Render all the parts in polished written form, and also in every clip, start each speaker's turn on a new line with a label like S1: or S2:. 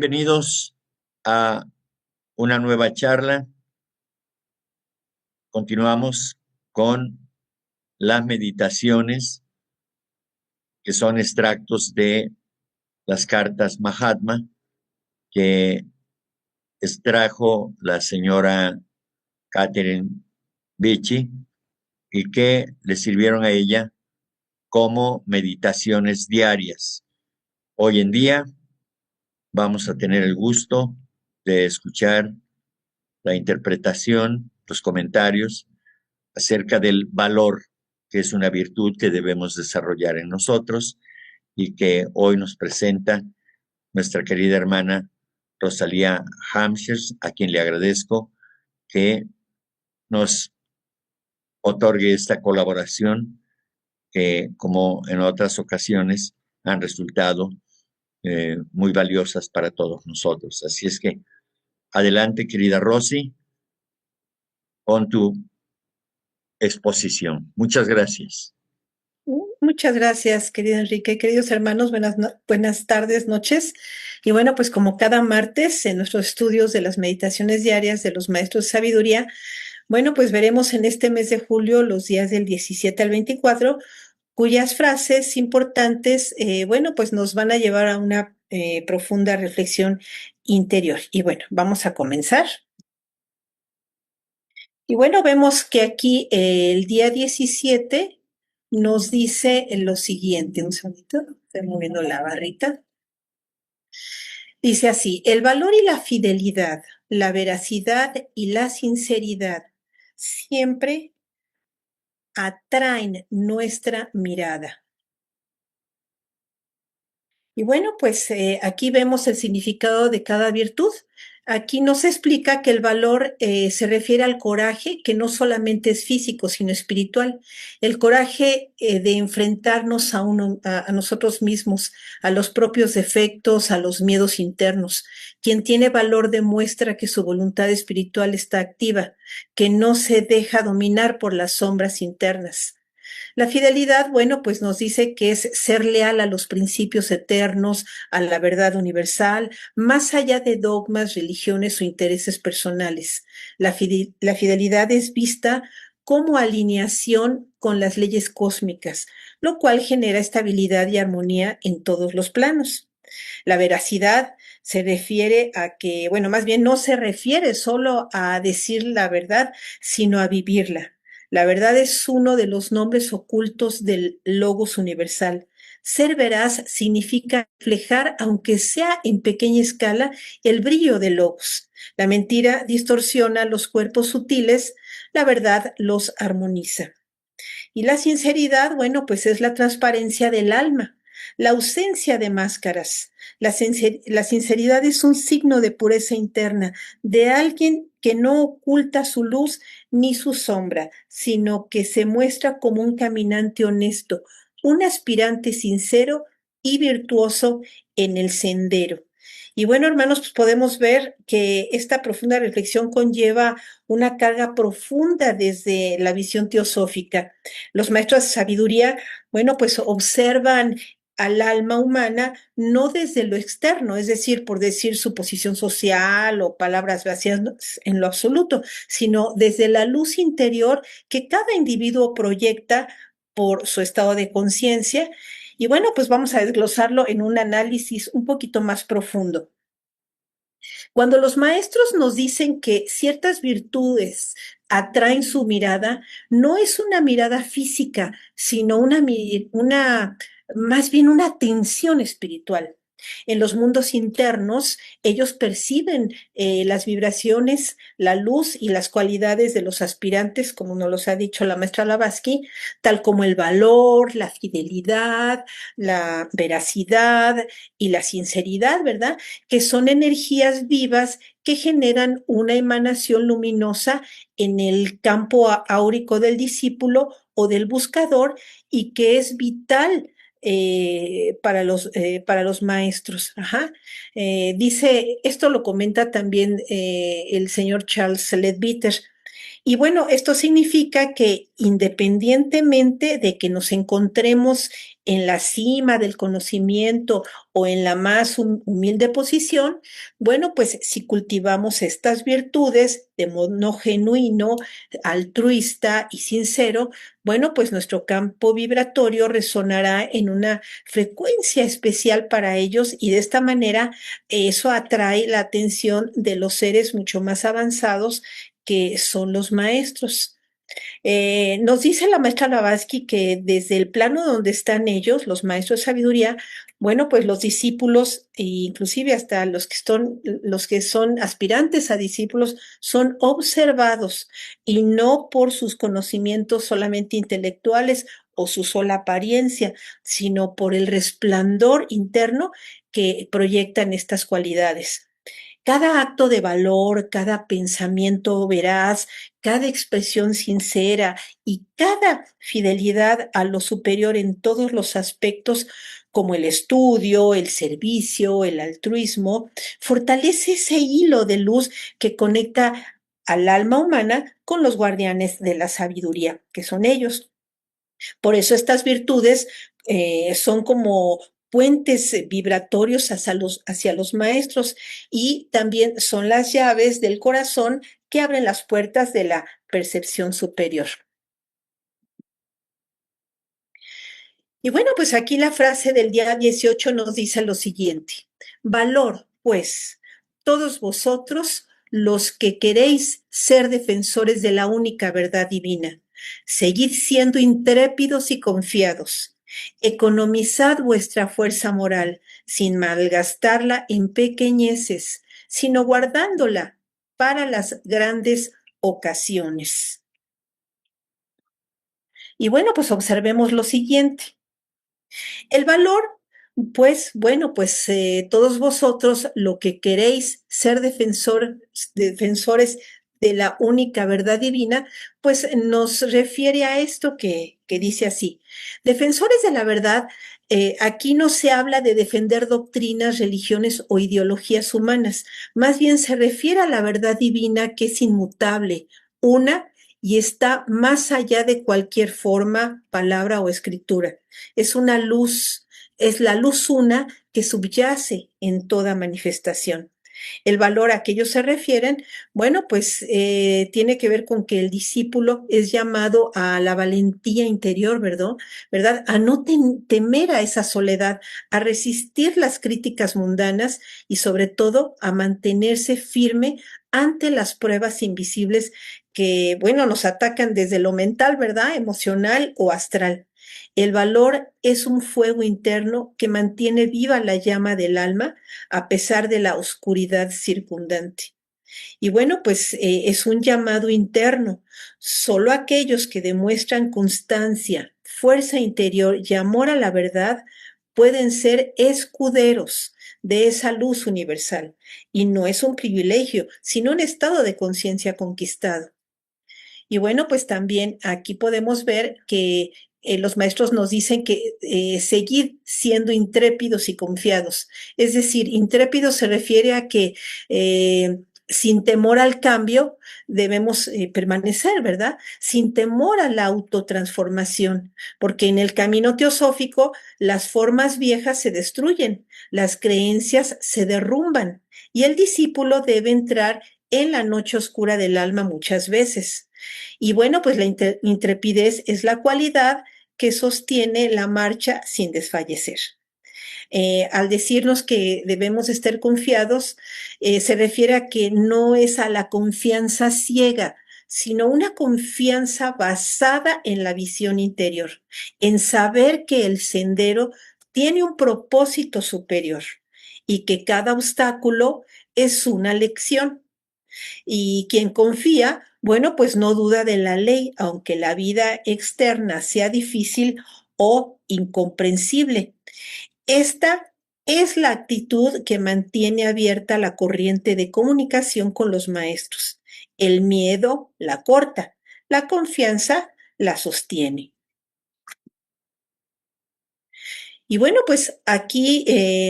S1: Bienvenidos a una nueva charla. Continuamos con las meditaciones, que son extractos de las cartas Mahatma, que extrajo la señora Catherine Beachy y que le sirvieron a ella como meditaciones diarias. Hoy en día vamos a tener el gusto de escuchar la interpretación, los comentarios acerca del valor, que es una virtud que debemos desarrollar en nosotros y que hoy nos presenta nuestra querida hermana Rosalía Hampshire, a quien le agradezco que nos otorgue esta colaboración que, como en otras ocasiones, han resultado muy valiosas para todos nosotros. Así es que adelante, querida Rosy, con tu exposición. Muchas gracias.
S2: Muchas gracias, querido Enrique. Queridos hermanos, buenas tardes, noches. Y bueno, pues como cada martes en nuestros estudios de las meditaciones diarias de los maestros de sabiduría, bueno, pues veremos en este mes de julio los días del 17 al 24, cuyas frases importantes, bueno, pues nos van a llevar a una profunda reflexión interior. Y bueno, vamos a comenzar. Y bueno, vemos que aquí el día 17 nos dice lo siguiente. Un segundito, estoy moviendo la barrita. Dice así: el valor y la fidelidad, la veracidad y la sinceridad siempre atraen nuestra mirada. Y bueno, pues aquí vemos el significado de cada virtud. Aquí nos explica que el valor se refiere al coraje, que no solamente es físico, sino espiritual. El coraje de enfrentarnos a nosotros mismos, a los propios defectos, a los miedos internos. Quien tiene valor demuestra que su voluntad espiritual está activa, que no se deja dominar por las sombras internas. La fidelidad, bueno, pues nos dice que es ser leal a los principios eternos, a la verdad universal, más allá de dogmas, religiones o intereses personales. La fidelidad es vista como alineación con las leyes cósmicas, lo cual genera estabilidad y armonía en todos los planos. La veracidad se refiere a que, bueno, más bien no se refiere solo a decir la verdad, sino a vivirla. La verdad es uno de los nombres ocultos del Logos universal. Ser veraz significa reflejar, aunque sea en pequeña escala, el brillo del Logos. La mentira distorsiona los cuerpos sutiles, la verdad los armoniza. Y la sinceridad, bueno, pues es la transparencia del alma, la ausencia de máscaras. La sinceridad es un signo de pureza interna, de alguien que no oculta su luz ni su sombra, sino que se muestra como un caminante honesto, un aspirante sincero y virtuoso en el sendero. Y bueno, hermanos, pues podemos ver que esta profunda reflexión conlleva una carga profunda desde la visión teosófica. Los maestros de sabiduría, bueno, pues observan al alma humana no desde lo externo, es decir, por decir su posición social o palabras vacías en lo absoluto, sino desde la luz interior que cada individuo proyecta por su estado de conciencia. Y bueno, pues vamos a desglosarlo en un análisis un poquito más profundo. Cuando los maestros nos dicen que ciertas virtudes atraen su mirada, no es una mirada física, sino más bien una atención espiritual. En los mundos internos, ellos perciben las vibraciones, la luz y las cualidades de los aspirantes, como nos los ha dicho la maestra Blavatsky, tal como el valor, la fidelidad, la veracidad y la sinceridad, ¿verdad? Que son energías vivas que generan una emanación luminosa en el campo áurico del discípulo o del buscador y que es vital para los maestros. Ajá. Dice, esto lo comenta también el señor Charles Leadbeater, Y bueno, esto significa que independientemente de que nos encontremos en la cima del conocimiento o en la más humilde posición, bueno, pues si cultivamos estas virtudes de modo genuino, altruista y sincero, bueno, pues nuestro campo vibratorio resonará en una frecuencia especial para ellos y de esta manera eso atrae la atención de los seres mucho más avanzados que son los maestros. Nos dice la maestra Blavatsky que desde el plano donde están ellos, los maestros de sabiduría, bueno, pues los discípulos, e inclusive hasta los que son aspirantes a discípulos, son observados y no por sus conocimientos solamente intelectuales o su sola apariencia, sino por el resplandor interno que proyectan estas cualidades. Cada acto de valor, cada pensamiento veraz, cada expresión sincera y cada fidelidad a lo superior en todos los aspectos, como el estudio, el servicio, el altruismo, fortalece ese hilo de luz que conecta al alma humana con los guardianes de la sabiduría, que son ellos. Por eso estas virtudes son como puentes vibratorios hacia los maestros y también son las llaves del corazón que abren las puertas de la percepción superior. Y bueno, pues aquí la frase del día 18 nos dice lo siguiente: valor, pues, todos vosotros los que queréis ser defensores de la única verdad divina. Seguid siendo intrépidos y confiados. Economizad vuestra fuerza moral sin malgastarla en pequeñeces, sino guardándola para las grandes ocasiones. Y bueno, pues observemos lo siguiente. El valor, pues bueno, pues todos vosotros lo que queréis ser defensores de la única verdad divina, pues nos refiere a esto que dice así. Defensores de la verdad, aquí no se habla de defender doctrinas, religiones o ideologías humanas, más bien se refiere a la verdad divina que es inmutable, una y está más allá de cualquier forma, palabra o escritura. Es una luz, es la luz una que subyace en toda manifestación. El valor a que ellos se refieren, bueno, pues tiene que ver con que el discípulo es llamado a la valentía interior, ¿verdad? ¿Verdad? A no temer a esa soledad, a resistir las críticas mundanas y sobre todo a mantenerse firme ante las pruebas invisibles que, bueno, nos atacan desde lo mental, ¿verdad? Emocional o astral. El valor es un fuego interno que mantiene viva la llama del alma a pesar de la oscuridad circundante. Y bueno, pues es un llamado interno. Solo aquellos que demuestran constancia, fuerza interior y amor a la verdad pueden ser escuderos de esa luz universal. Y no es un privilegio, sino un estado de conciencia conquistado. Y bueno, pues también aquí podemos ver que los maestros nos dicen que seguir siendo intrépidos y confiados. Es decir, intrépido se refiere a que sin temor al cambio debemos permanecer, ¿verdad? Sin temor a la autotransformación, porque en el camino teosófico las formas viejas se destruyen, las creencias se derrumban y el discípulo debe entrar en la noche oscura del alma muchas veces. Y bueno, pues la intrepidez es la cualidad que sostiene la marcha sin desfallecer. Al decirnos que debemos estar confiados, se refiere a que no es a la confianza ciega, sino una confianza basada en la visión interior, en saber que el sendero tiene un propósito superior y que cada obstáculo es una lección. Y quien confía, bueno, pues no duda de la ley, aunque la vida externa sea difícil o incomprensible. Esta es la actitud que mantiene abierta la corriente de comunicación con los maestros. El miedo la corta, la confianza la sostiene. Y bueno, pues aquí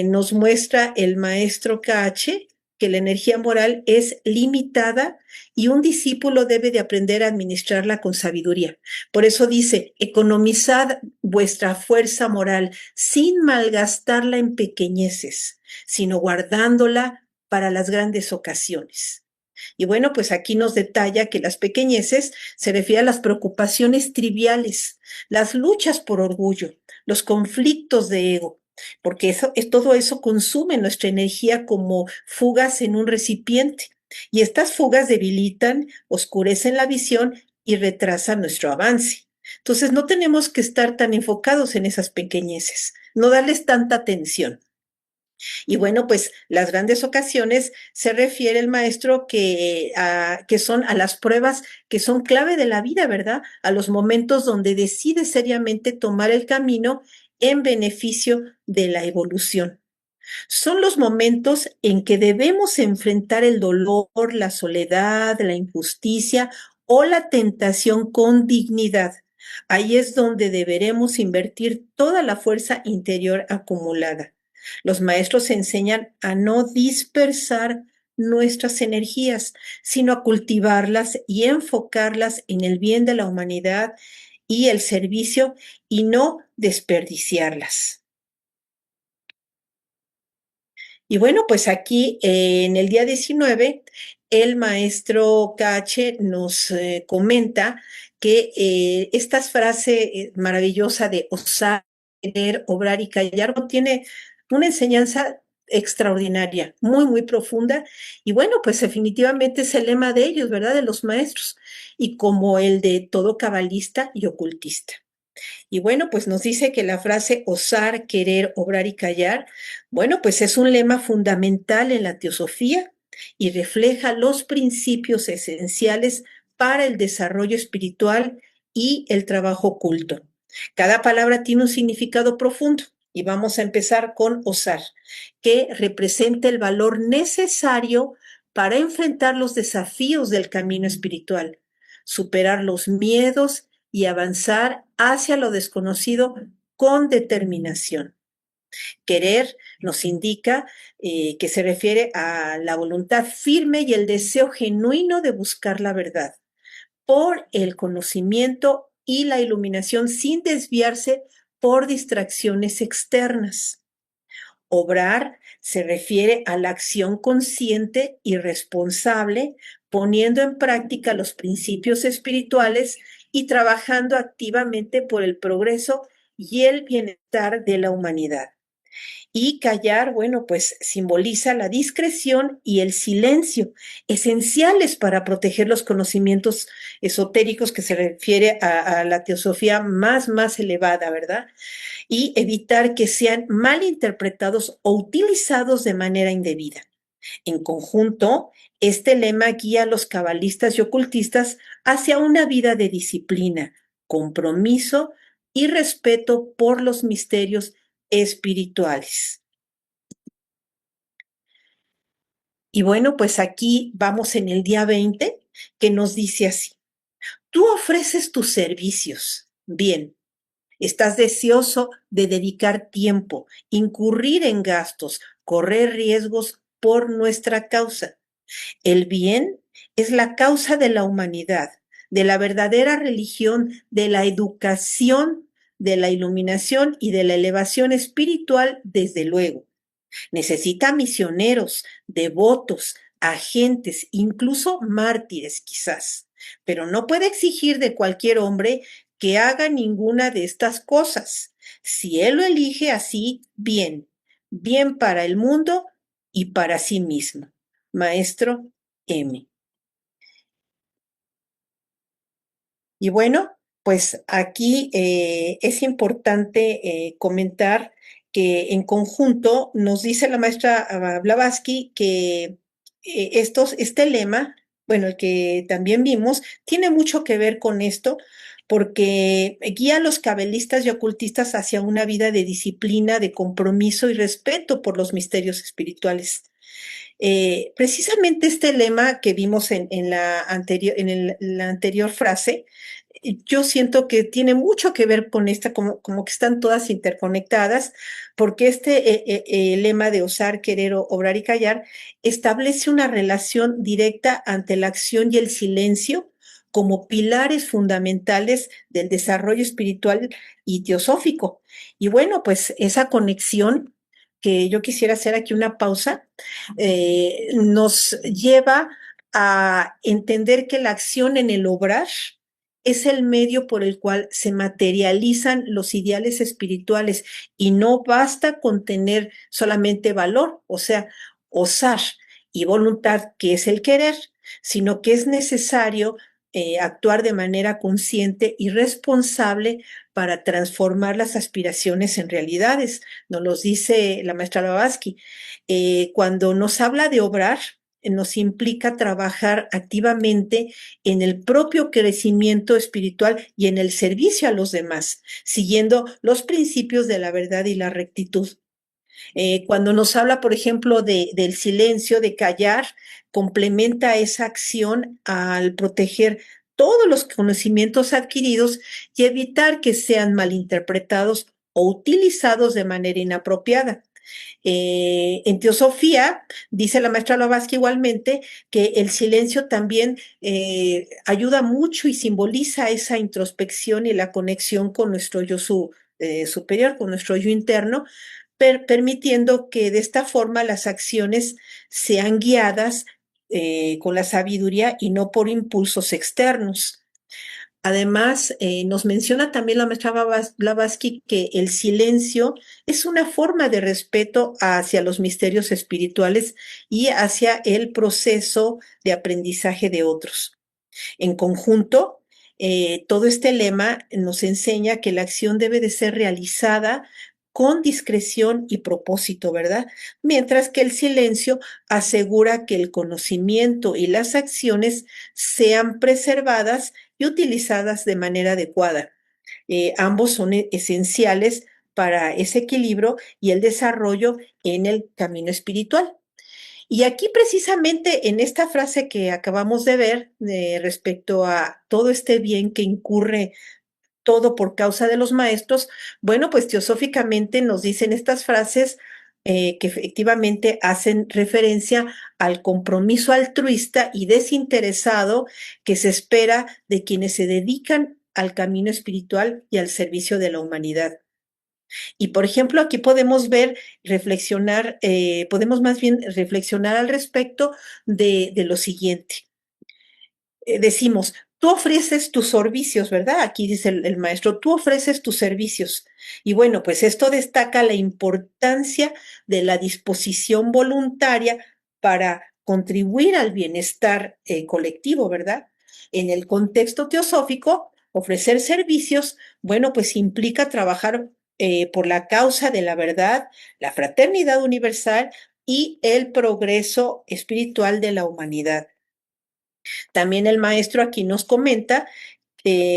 S2: nos muestra el maestro KH que la energía moral es limitada y un discípulo debe de aprender a administrarla con sabiduría. Por eso dice, economizad vuestra fuerza moral sin malgastarla en pequeñeces, sino guardándola para las grandes ocasiones. Y bueno, pues aquí nos detalla que las pequeñeces se refiere a las preocupaciones triviales, las luchas por orgullo, los conflictos de ego, porque todo eso consume nuestra energía como fugas en un recipiente. Y estas fugas debilitan, oscurecen la visión y retrasan nuestro avance. Entonces no tenemos que estar tan enfocados en esas pequeñeces, no darles tanta atención. Y bueno, pues las grandes ocasiones se refiere el maestro que son a las pruebas que son clave de la vida, ¿verdad? A los momentos donde decide seriamente tomar el camino en beneficio de la evolución. Son los momentos en que debemos enfrentar el dolor, la soledad, la injusticia o la tentación con dignidad. Ahí es donde deberemos invertir toda la fuerza interior acumulada. Los maestros enseñan a no dispersar nuestras energías, sino a cultivarlas y enfocarlas en el bien de la humanidad y el servicio y no desperdiciarlas. Y bueno, pues aquí en el día 19, el maestro Cache nos comenta que esta frase maravillosa de osar, querer, obrar y callar tiene una enseñanza extraordinaria, muy, muy profunda. Y bueno, pues definitivamente es el lema de ellos, ¿verdad? De los maestros, y como el de todo cabalista y ocultista. Y bueno, pues nos dice que la frase osar, querer, obrar y callar, bueno, pues es un lema fundamental en la teosofía y refleja los principios esenciales para el desarrollo espiritual y el trabajo oculto. Cada palabra tiene un significado profundo y vamos a empezar con osar, que representa el valor necesario para enfrentar los desafíos del camino espiritual, superar los miedos y avanzar hacia lo desconocido con determinación. Querer nos indica que se refiere a la voluntad firme y el deseo genuino de buscar la verdad por el conocimiento y la iluminación sin desviarse por distracciones externas. Obrar se refiere a la acción consciente y responsable, poniendo en práctica los principios espirituales y trabajando activamente por el progreso y el bienestar de la humanidad. Y callar, bueno, pues simboliza la discreción y el silencio, esenciales para proteger los conocimientos esotéricos que se refiere a la teosofía más elevada, ¿verdad? Y evitar que sean mal interpretados o utilizados de manera indebida. En conjunto, este lema guía a los cabalistas y ocultistas hacia una vida de disciplina, compromiso y respeto por los misterios espirituales. Y bueno, pues aquí vamos en el día 20, que nos dice así: tú ofreces tus servicios. Bien, estás deseoso de dedicar tiempo, incurrir en gastos, correr riesgos por nuestra causa. El bien es la causa de la humanidad, de la verdadera religión, de la educación, de la iluminación y de la elevación espiritual, desde luego. Necesita misioneros, devotos, agentes, incluso mártires quizás, pero no puede exigir de cualquier hombre que haga ninguna de estas cosas. Si él lo elige así, bien, bien para el mundo y para sí mismo. Maestro M. Y bueno, pues aquí es importante comentar que en conjunto nos dice la maestra Blavatsky que este lema, bueno, el que también vimos, tiene mucho que ver con esto porque guía a los cabelistas y ocultistas hacia una vida de disciplina, de compromiso y respeto por los misterios espirituales. Precisamente este lema que vimos en la anterior frase yo siento que tiene mucho que ver con esta, como que están todas interconectadas, porque lema de osar, querer, obrar y callar establece una relación directa ante la acción y el silencio como pilares fundamentales del desarrollo espiritual y teosófico. Y bueno, pues esa conexión que yo quisiera hacer aquí una pausa, nos lleva a entender que la acción en el obrar es el medio por el cual se materializan los ideales espirituales y no basta con tener solamente valor, o sea, osar y voluntad, que es el querer, sino que es necesario actuar de manera consciente y responsable para transformar las aspiraciones en realidades. Nos lo dice la maestra Blavatsky. Cuando nos habla de obrar, nos implica trabajar activamente en el propio crecimiento espiritual y en el servicio a los demás, siguiendo los principios de la verdad y la rectitud. Cuando nos habla, por ejemplo, del silencio, de callar, complementa esa acción al proteger todos los conocimientos adquiridos y evitar que sean malinterpretados o utilizados de manera inapropiada. En teosofía, dice la maestra Blavatsky igualmente, que el silencio también ayuda mucho y simboliza esa introspección y la conexión con nuestro superior, con nuestro yo interno, permitiendo que de esta forma las acciones sean guiadas con la sabiduría y no por impulsos externos. Además, nos menciona también la maestra Blavatsky que el silencio es una forma de respeto hacia los misterios espirituales y hacia el proceso de aprendizaje de otros. En conjunto, todo este lema nos enseña que la acción debe de ser realizada con discreción y propósito, ¿verdad? Mientras que el silencio asegura que el conocimiento y las acciones sean preservadas y utilizadas de manera adecuada. Ambos son esenciales para ese equilibrio y el desarrollo en el camino espiritual. Y aquí precisamente en esta frase que acabamos de ver respecto a todo este bien que incurre todo por causa de los maestros, bueno, pues teosóficamente nos dicen estas frases que efectivamente hacen referencia al compromiso altruista y desinteresado que se espera de quienes se dedican al camino espiritual y al servicio de la humanidad. Y por ejemplo, aquí podemos ver, reflexionar, podemos más bien reflexionar al respecto de lo siguiente. Decimos, tú ofreces tus servicios, ¿verdad? Aquí dice el maestro, tú ofreces tus servicios. Y bueno, pues esto destaca la importancia de la disposición voluntaria para contribuir al bienestar colectivo, ¿verdad? En el contexto teosófico, ofrecer servicios, bueno, pues implica trabajar por la causa de la verdad, la fraternidad universal y el progreso espiritual de la humanidad. También el maestro aquí nos comenta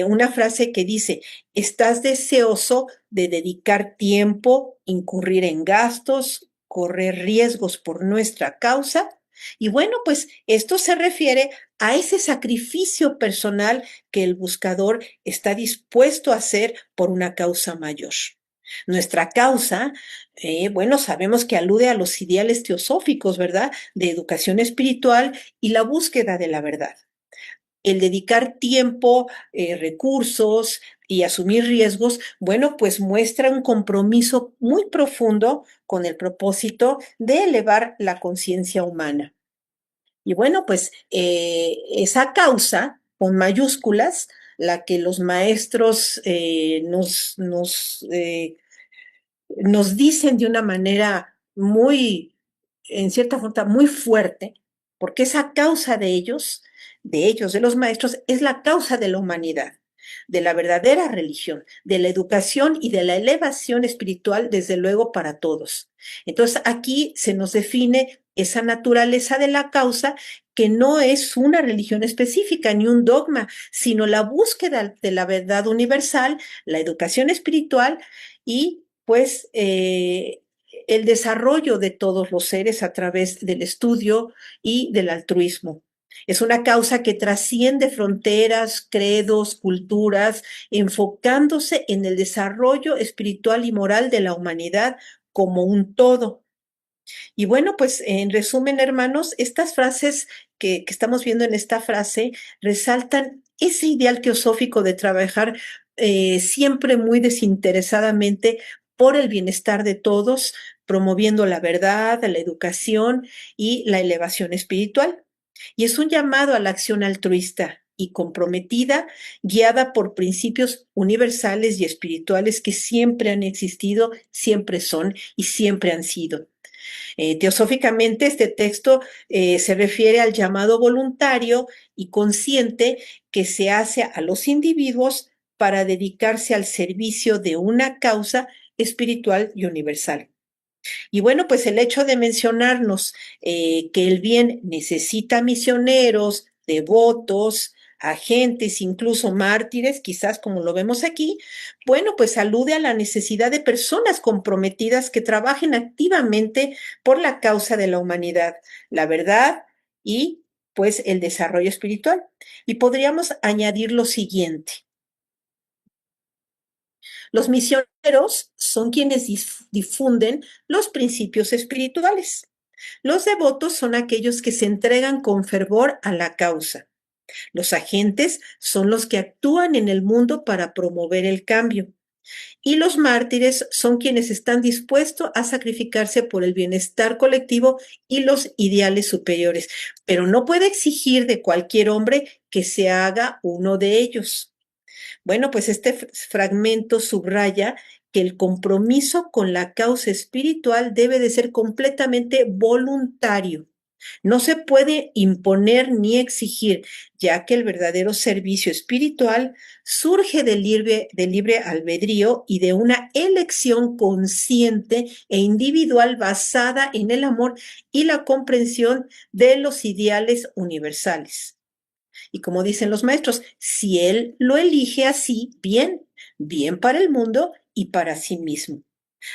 S2: una frase que dice, ¿estás deseoso de dedicar tiempo, incurrir en gastos, correr riesgos por nuestra causa? Y bueno, pues esto se refiere a ese sacrificio personal que el buscador está dispuesto a hacer por una causa mayor. Nuestra causa, bueno, sabemos que alude a los ideales teosóficos, ¿verdad? De educación espiritual y la búsqueda de la verdad. El dedicar tiempo, recursos y asumir riesgos, bueno, pues muestra un compromiso muy profundo con el propósito de elevar la conciencia humana. Y bueno, pues esa causa, con mayúsculas, la que los maestros nos dicen de una manera muy, en cierta forma, muy fuerte, porque esa causa de los maestros, es la causa de la humanidad, de la verdadera religión, de la educación y de la elevación espiritual, desde luego, para todos. Entonces, aquí se nos define esa naturaleza de la causa que no es una religión específica ni un dogma, sino la búsqueda de la verdad universal, la educación espiritual y pues el desarrollo de todos los seres a través del estudio y del altruismo. Es una causa que trasciende fronteras, credos, culturas, enfocándose en el desarrollo espiritual y moral de la humanidad como un todo. Y bueno, pues en resumen, hermanos, estas frases que estamos viendo en esta frase resaltan ese ideal teosófico de trabajar siempre muy desinteresadamente por el bienestar de todos, promoviendo la verdad, la educación y la elevación espiritual. Y es un llamado a la acción altruista y comprometida, guiada por principios universales y espirituales que siempre han existido, siempre son y siempre han sido. Teosóficamente, este texto se refiere al llamado voluntario y consciente que se hace a los individuos para dedicarse al servicio de una causa espiritual y universal. Y bueno, pues el hecho de mencionarnos que el bien necesita misioneros, devotos, agentes, incluso mártires, quizás como lo vemos aquí, bueno, pues alude a la necesidad de personas comprometidas que trabajen activamente por la causa de la humanidad, la verdad y pues el desarrollo espiritual. Y podríamos añadir lo siguiente. Los misioneros son quienes difunden los principios espirituales. Los devotos son aquellos que se entregan con fervor a la causa. Los agentes son los que actúan en el mundo para promover el cambio. Y los mártires son quienes están dispuestos a sacrificarse por el bienestar colectivo y los ideales superiores. Pero no puede exigir de cualquier hombre que se haga uno de ellos. Bueno, pues este fragmento subraya que el compromiso con la causa espiritual debe de ser completamente voluntario. No se puede imponer ni exigir, ya que el verdadero servicio espiritual surge del libre albedrío y de una elección consciente e individual basada en el amor y la comprensión de los ideales universales. Y como dicen los maestros, si él lo elige así, bien, bien para el mundo y para sí mismo.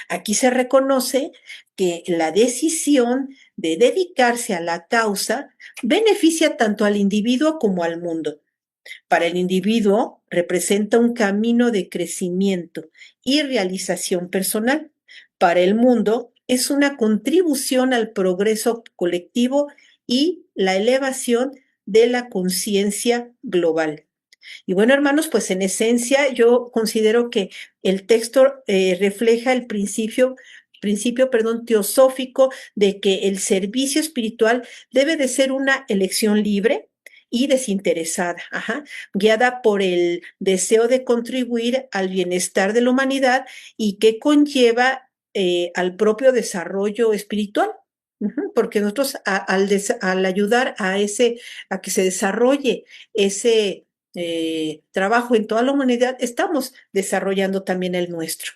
S2: Aquí se reconoce que la decisión de dedicarse a la causa beneficia tanto al individuo como al mundo. Para el individuo representa un camino de crecimiento y realización personal. Para el mundo es una contribución al progreso colectivo y la elevación de la conciencia global. Y bueno, hermanos, pues en esencia yo considero que el texto refleja el principio teosófico de que el servicio espiritual debe de ser una elección libre y desinteresada, guiada por el deseo de contribuir al bienestar de la humanidad y que conlleva al propio desarrollo espiritual. Porque nosotros al ayudar a que se desarrolle ese trabajo en toda la humanidad, estamos desarrollando también el nuestro.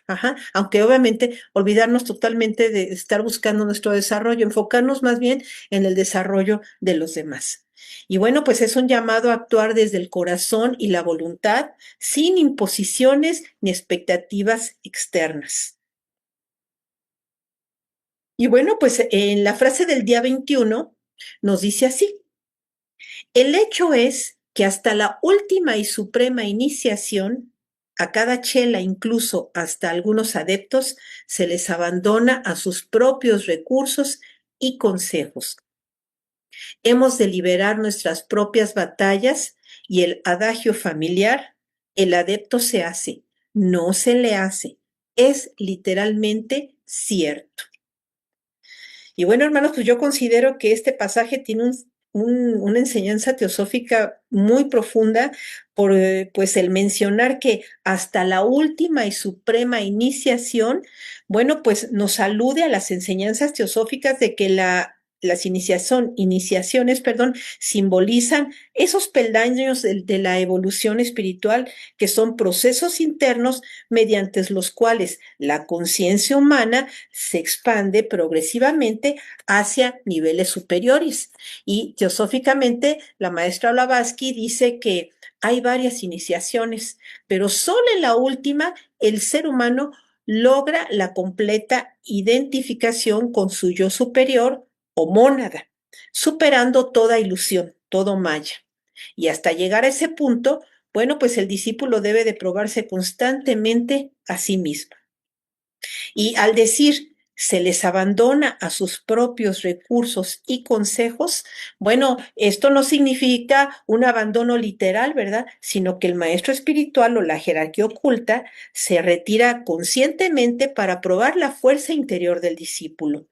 S2: Aunque obviamente olvidarnos totalmente de estar buscando nuestro desarrollo, enfocarnos más bien en el desarrollo de los demás. Y bueno, pues es un llamado a actuar desde el corazón y la voluntad, sin imposiciones ni expectativas externas. Y bueno, pues en la frase del día 21 nos dice así: el hecho es que hasta la última y suprema iniciación, a cada chela, incluso hasta algunos adeptos, se les abandona a sus propios recursos y consejos. Hemos de liberar nuestras propias batallas y el adagio familiar, el adepto se hace, no se le hace, es literalmente cierto. Y bueno, hermanos, pues yo considero que este pasaje tiene una enseñanza teosófica muy profunda por pues el mencionar que hasta la última y suprema iniciación, bueno, pues nos alude a las enseñanzas teosóficas de que las iniciaciones, simbolizan esos peldaños de la evolución espiritual, que son procesos internos mediante los cuales la conciencia humana se expande progresivamente hacia niveles superiores. Y teosóficamente, la maestra Blavatsky dice que hay varias iniciaciones, pero solo en la última el ser humano logra la completa identificación con su yo superior o mónada, superando toda ilusión, todo maya. Y hasta llegar a ese punto, bueno, pues el discípulo debe de probarse constantemente a sí mismo. Y al decir se les abandona a sus propios recursos y consejos, bueno, esto no significa un abandono literal, ¿verdad? Sino que el maestro espiritual o la jerarquía oculta se retira conscientemente para probar la fuerza interior del discípulo.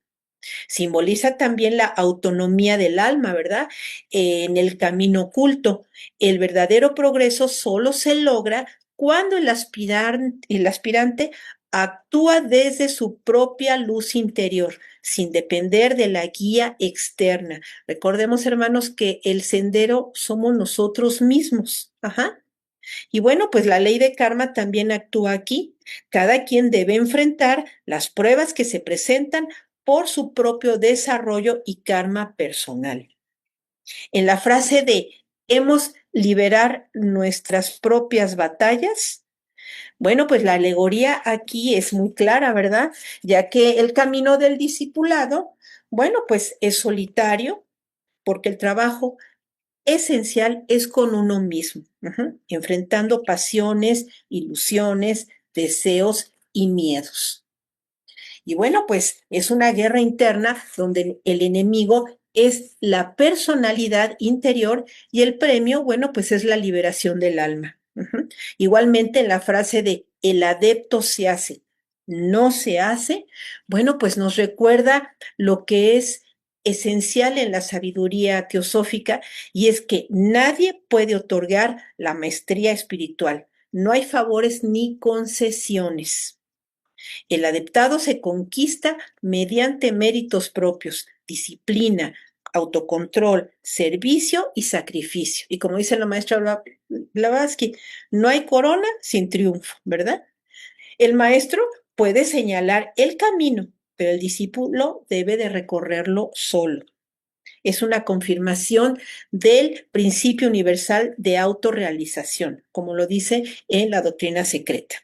S2: Simboliza también la autonomía del alma, ¿verdad? En el camino oculto. El verdadero progreso solo se logra cuando el aspirante actúa desde su propia luz interior, sin depender de la guía externa. Recordemos, hermanos, que el sendero somos nosotros mismos. Ajá. Y bueno, pues la ley de karma también actúa aquí. Cada quien debe enfrentar las pruebas que se presentan por su propio desarrollo y karma personal. En la frase de hemos liberar nuestras propias batallas, bueno, pues la alegoría aquí es muy clara, ¿verdad? Ya que el camino del discipulado, bueno, pues es solitario porque el trabajo esencial es con uno mismo, enfrentando pasiones, ilusiones, deseos y miedos. Y bueno, pues es una guerra interna donde el enemigo es la personalidad interior y el premio, bueno, pues es la liberación del alma. Igualmente en la frase de el adepto se hace, no se hace, bueno, pues nos recuerda lo que es esencial en la sabiduría teosófica y es que nadie puede otorgar la maestría espiritual. No hay favores ni concesiones. El adeptado se conquista mediante méritos propios, disciplina, autocontrol, servicio y sacrificio. Y como dice la maestra Blavatsky, no hay corona sin triunfo, ¿verdad? El maestro puede señalar el camino, pero el discípulo debe de recorrerlo solo. Es una confirmación del principio universal de autorrealización, como lo dice en la doctrina secreta.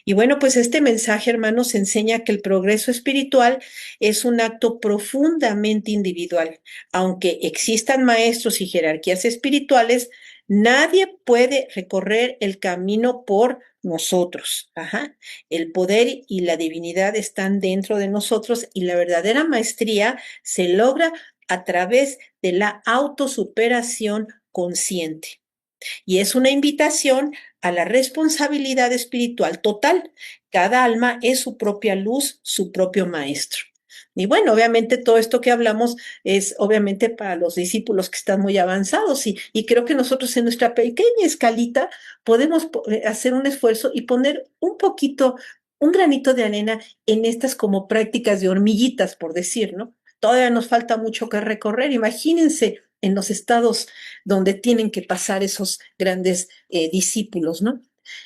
S2: Y bueno, pues este mensaje, hermanos, enseña que el progreso espiritual es un acto profundamente individual. Aunque existan maestros y jerarquías espirituales, nadie puede recorrer el camino por nosotros. Ajá. El poder y la divinidad están dentro de nosotros y la verdadera maestría se logra a través de la autosuperación consciente. Y es una invitación a la responsabilidad espiritual total. Cada alma es su propia luz, su propio maestro. Y bueno, obviamente todo esto que hablamos es obviamente para los discípulos que están muy avanzados y creo que nosotros en nuestra pequeña escalita podemos hacer un esfuerzo y poner un poquito, un granito de arena en estas como prácticas de hormiguitas, por decir, ¿no? Todavía nos falta mucho que recorrer. Imagínense en los estados donde tienen que pasar esos grandes discípulos, ¿no?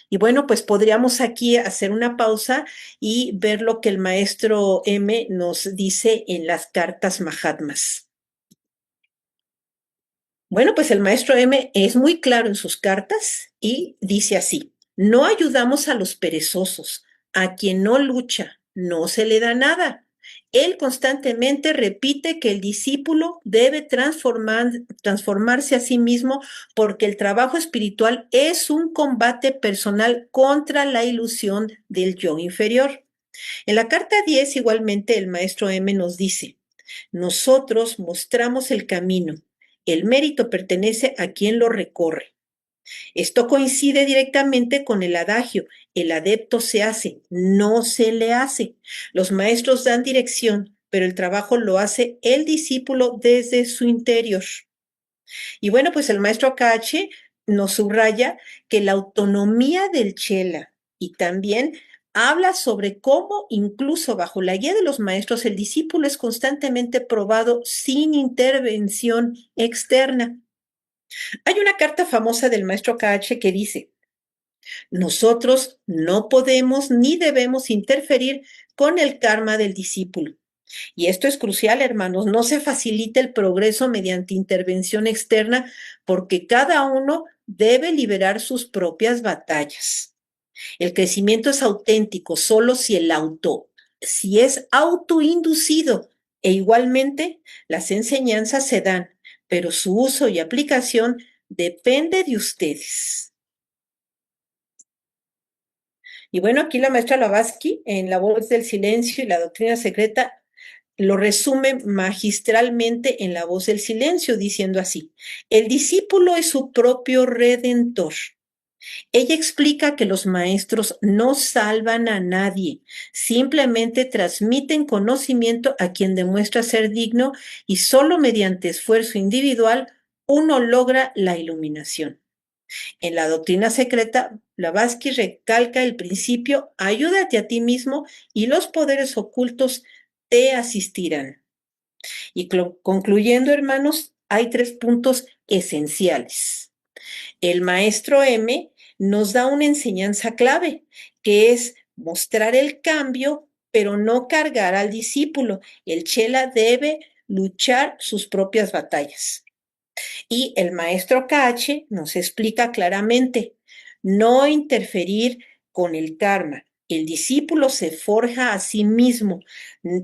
S2: Y bueno, pues podríamos aquí hacer una pausa y ver lo que el maestro M nos dice en las cartas Mahatmas. Bueno, pues el maestro M es muy claro en sus cartas y dice así, no ayudamos a los perezosos, a quien no lucha, no se le da nada. Él constantemente repite que el discípulo debe transformarse a sí mismo porque el trabajo espiritual es un combate personal contra la ilusión del yo inferior. En la carta 10, igualmente, el maestro M nos dice, nosotros mostramos el camino. El mérito pertenece a quien lo recorre. Esto coincide directamente con el adagio, el adepto se hace, no se le hace. Los maestros dan dirección, pero el trabajo lo hace el discípulo desde su interior. Y bueno, pues el maestro Akache nos subraya que la autonomía del Chela y también habla sobre cómo incluso bajo la guía de los maestros el discípulo es constantemente probado sin intervención externa. Hay una carta famosa del maestro KH que dice, nosotros no podemos ni debemos interferir con el karma del discípulo. Y esto es crucial, hermanos, no se facilita el progreso mediante intervención externa porque cada uno debe liberar sus propias batallas. El crecimiento es auténtico solo si es autoinducido e igualmente las enseñanzas se dan, pero su uso y aplicación depende de ustedes. Y bueno, aquí la maestra Blavatsky, en La voz del silencio y la doctrina secreta, lo resume magistralmente en La voz del silencio, diciendo así: el discípulo es su propio redentor. Ella explica que los maestros no salvan a nadie, simplemente transmiten conocimiento a quien demuestra ser digno, y solo mediante esfuerzo individual uno logra la iluminación. En la doctrina secreta, Blavatsky recalca el principio: ayúdate a ti mismo y los poderes ocultos te asistirán. Y concluyendo, hermanos, hay 3 puntos esenciales. El maestro M nos da una enseñanza clave, que es mostrar el cambio, pero no cargar al discípulo. El chela debe luchar sus propias batallas. Y el maestro KH nos explica claramente: no interferir con el karma. El discípulo se forja a sí mismo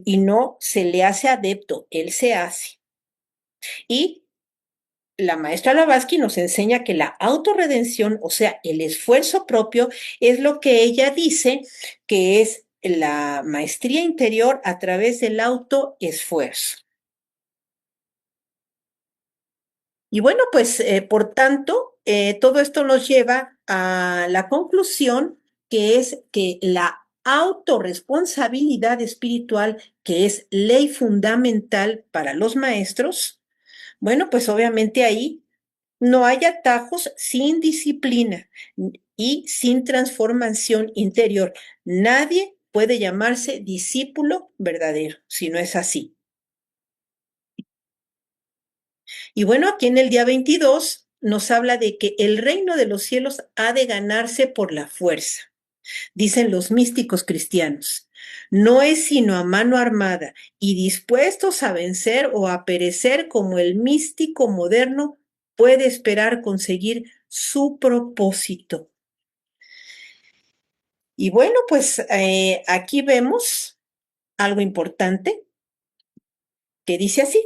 S2: y no se le hace adepto, él se hace. Y la maestra Blavatsky nos enseña que la autorredención, o sea, el esfuerzo propio, es lo que ella dice que es la maestría interior a través del autoesfuerzo. Y bueno, pues por tanto, todo esto nos lleva a la conclusión, que es que la autorresponsabilidad espiritual, que es ley fundamental para los maestros, bueno, pues obviamente ahí no hay atajos sin disciplina y sin transformación interior. Nadie puede llamarse discípulo verdadero si no es así. Y bueno, aquí en el día 22 nos habla de que el reino de los cielos ha de ganarse por la fuerza, dicen los místicos cristianos. No es sino a mano armada y dispuestos a vencer o a perecer como el místico moderno puede esperar conseguir su propósito. Y bueno, pues aquí vemos algo importante que dice así: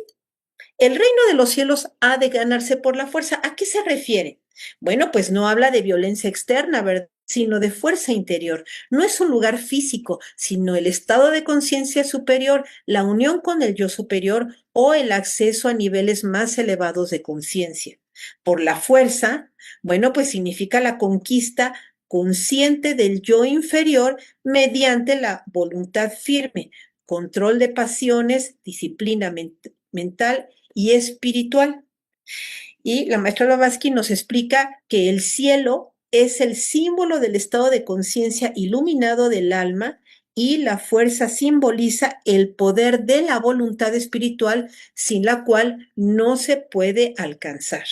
S2: el reino de los cielos ha de ganarse por la fuerza. ¿A qué se refiere? Bueno, pues no habla de violencia externa, ¿verdad?, sino de fuerza interior. No es un lugar físico, sino el estado de conciencia superior, la unión con el yo superior o el acceso a niveles más elevados de conciencia. Por la fuerza, bueno, pues significa la conquista consciente del yo inferior mediante la voluntad firme, control de pasiones, disciplina mental y espiritual. Y la maestra Blavatsky nos explica que el cielo es el símbolo del estado de conciencia iluminado del alma, y la fuerza simboliza el poder de la voluntad espiritual, sin la cual no se puede alcanzar.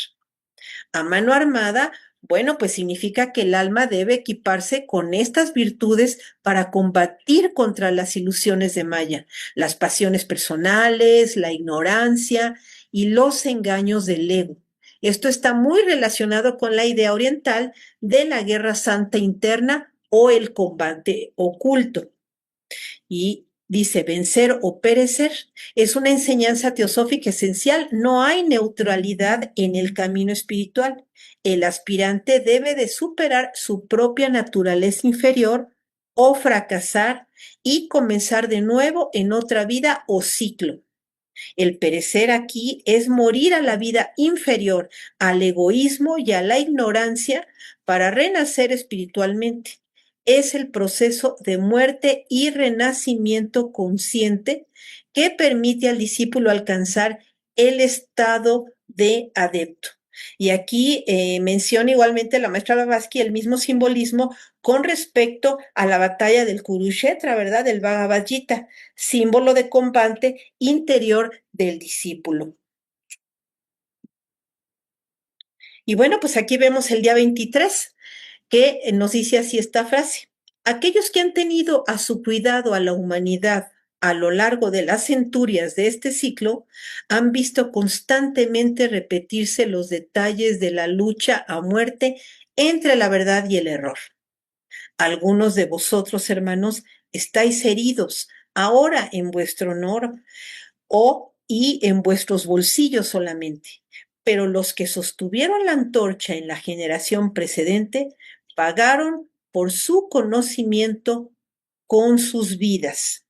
S2: A mano armada, bueno, pues significa que el alma debe equiparse con estas virtudes para combatir contra las ilusiones de Maya, las pasiones personales, la ignorancia y los engaños del ego. Esto está muy relacionado con la idea oriental de la guerra santa interna o el combate oculto. Y dice: vencer o perecer. Es una enseñanza teosófica esencial. No hay neutralidad en el camino espiritual. El aspirante debe de superar su propia naturaleza inferior o fracasar y comenzar de nuevo en otra vida o ciclo. El perecer aquí es morir a la vida inferior, al egoísmo y a la ignorancia, para renacer espiritualmente. Es el proceso de muerte y renacimiento consciente que permite al discípulo alcanzar el estado de adepto. Y aquí menciona igualmente la maestra Blavatsky el mismo simbolismo con respecto a la batalla del Kurukshetra, ¿verdad?, del Bhagavad Gita, símbolo de combate interior del discípulo. Y bueno, pues aquí vemos el día 23, que nos dice así esta frase: aquellos que han tenido a su cuidado a la humanidad a lo largo de las centurias de este ciclo han visto constantemente repetirse los detalles de la lucha a muerte entre la verdad y el error. Algunos de vosotros, hermanos, estáis heridos ahora en vuestro honor, y en vuestros bolsillos solamente. Pero los que sostuvieron la antorcha en la generación precedente pagaron por su conocimiento con sus vidas.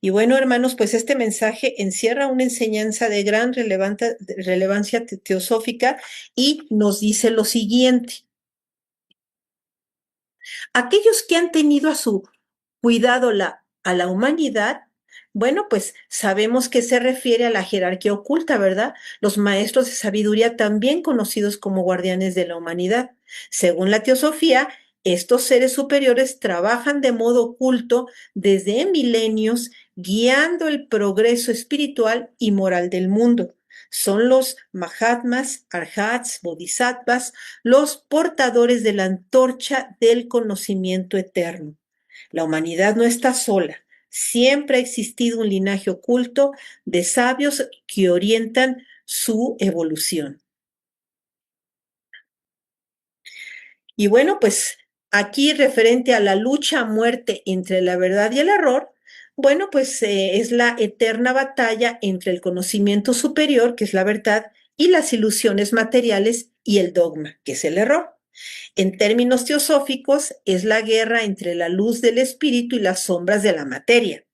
S2: Y bueno, hermanos, pues este mensaje encierra una enseñanza de gran relevancia teosófica y nos dice lo siguiente. Aquellos que han tenido a su cuidado a la humanidad, bueno, pues sabemos que se refiere a la jerarquía oculta, ¿verdad? Los maestros de sabiduría, también conocidos como guardianes de la humanidad. Según la teosofía, estos seres superiores trabajan de modo oculto desde milenios, guiando el progreso espiritual y moral del mundo. Son los Mahatmas, Arhats, Bodhisattvas, los portadores de la antorcha del conocimiento eterno. La humanidad no está sola. Siempre ha existido un linaje oculto de sabios que orientan su evolución. Y bueno, pues aquí referente a la lucha a muerte entre la verdad y el error, bueno, pues es la eterna batalla entre el conocimiento superior, que es la verdad, y las ilusiones materiales y el dogma, que es el error. En términos teosóficos, es la guerra entre la luz del espíritu y las sombras de la materia.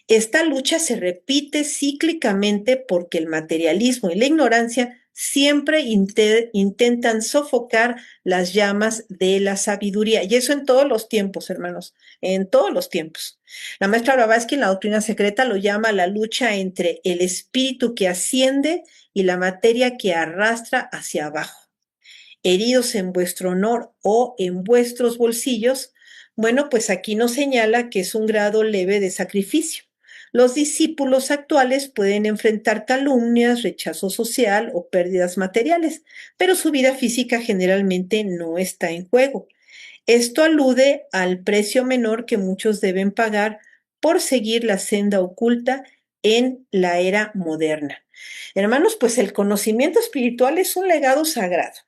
S2: Esta lucha se repite cíclicamente porque el materialismo y la ignorancia siempre intentan sofocar las llamas de la sabiduría. Y eso en todos los tiempos, hermanos, en todos los tiempos. La maestra Blavatsky en la doctrina secreta lo llama la lucha entre el espíritu que asciende y la materia que arrastra hacia abajo. Heridos en vuestro honor o en vuestros bolsillos, bueno, pues aquí nos señala que es un grado leve de sacrificio. Los discípulos actuales pueden enfrentar calumnias, rechazo social o pérdidas materiales, pero su vida física generalmente no está en juego. Esto alude al precio menor que muchos deben pagar por seguir la senda oculta en la era moderna. Hermanos, pues el conocimiento espiritual es un legado sagrado,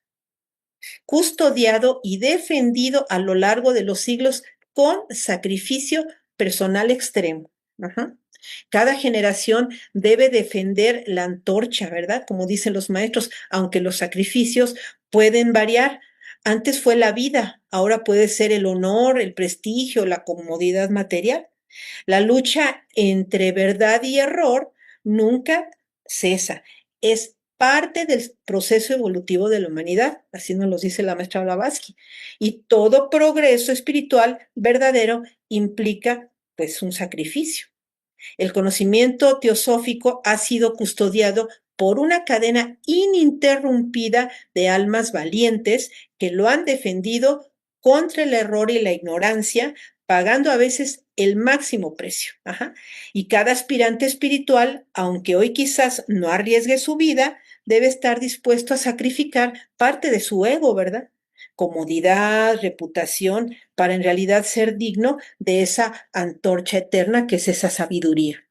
S2: custodiado y defendido a lo largo de los siglos con sacrificio personal extremo. Ajá. Cada generación debe defender la antorcha, ¿verdad? Como dicen los maestros, aunque los sacrificios pueden variar. Antes fue la vida, ahora puede ser el honor, el prestigio, la comodidad material. La lucha entre verdad y error nunca cesa. Es parte del proceso evolutivo de la humanidad, así nos lo dice la maestra Blavatsky. Y todo progreso espiritual verdadero implica pues un sacrificio. El conocimiento teosófico ha sido custodiado por una cadena ininterrumpida de almas valientes que lo han defendido contra el error y la ignorancia, pagando a veces el máximo precio. Ajá. Y cada aspirante espiritual, aunque hoy quizás no arriesgue su vida, debe estar dispuesto a sacrificar parte de su ego, ¿verdad? Comodidad, reputación, para en realidad ser digno de esa antorcha eterna que es esa sabiduría.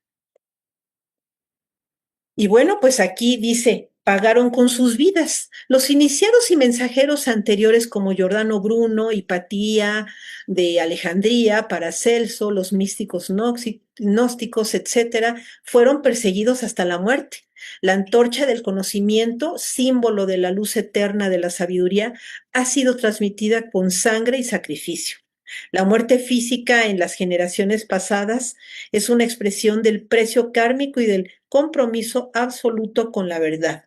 S2: Y bueno, pues aquí dice, pagaron con sus vidas. Los iniciados y mensajeros anteriores como Giordano Bruno, Hipatía de Alejandría, Paracelso, los místicos gnósticos, etcétera, fueron perseguidos hasta la muerte. La antorcha del conocimiento, símbolo de la luz eterna de la sabiduría, ha sido transmitida con sangre y sacrificio. La muerte física en las generaciones pasadas es una expresión del precio kármico y del compromiso absoluto con la verdad.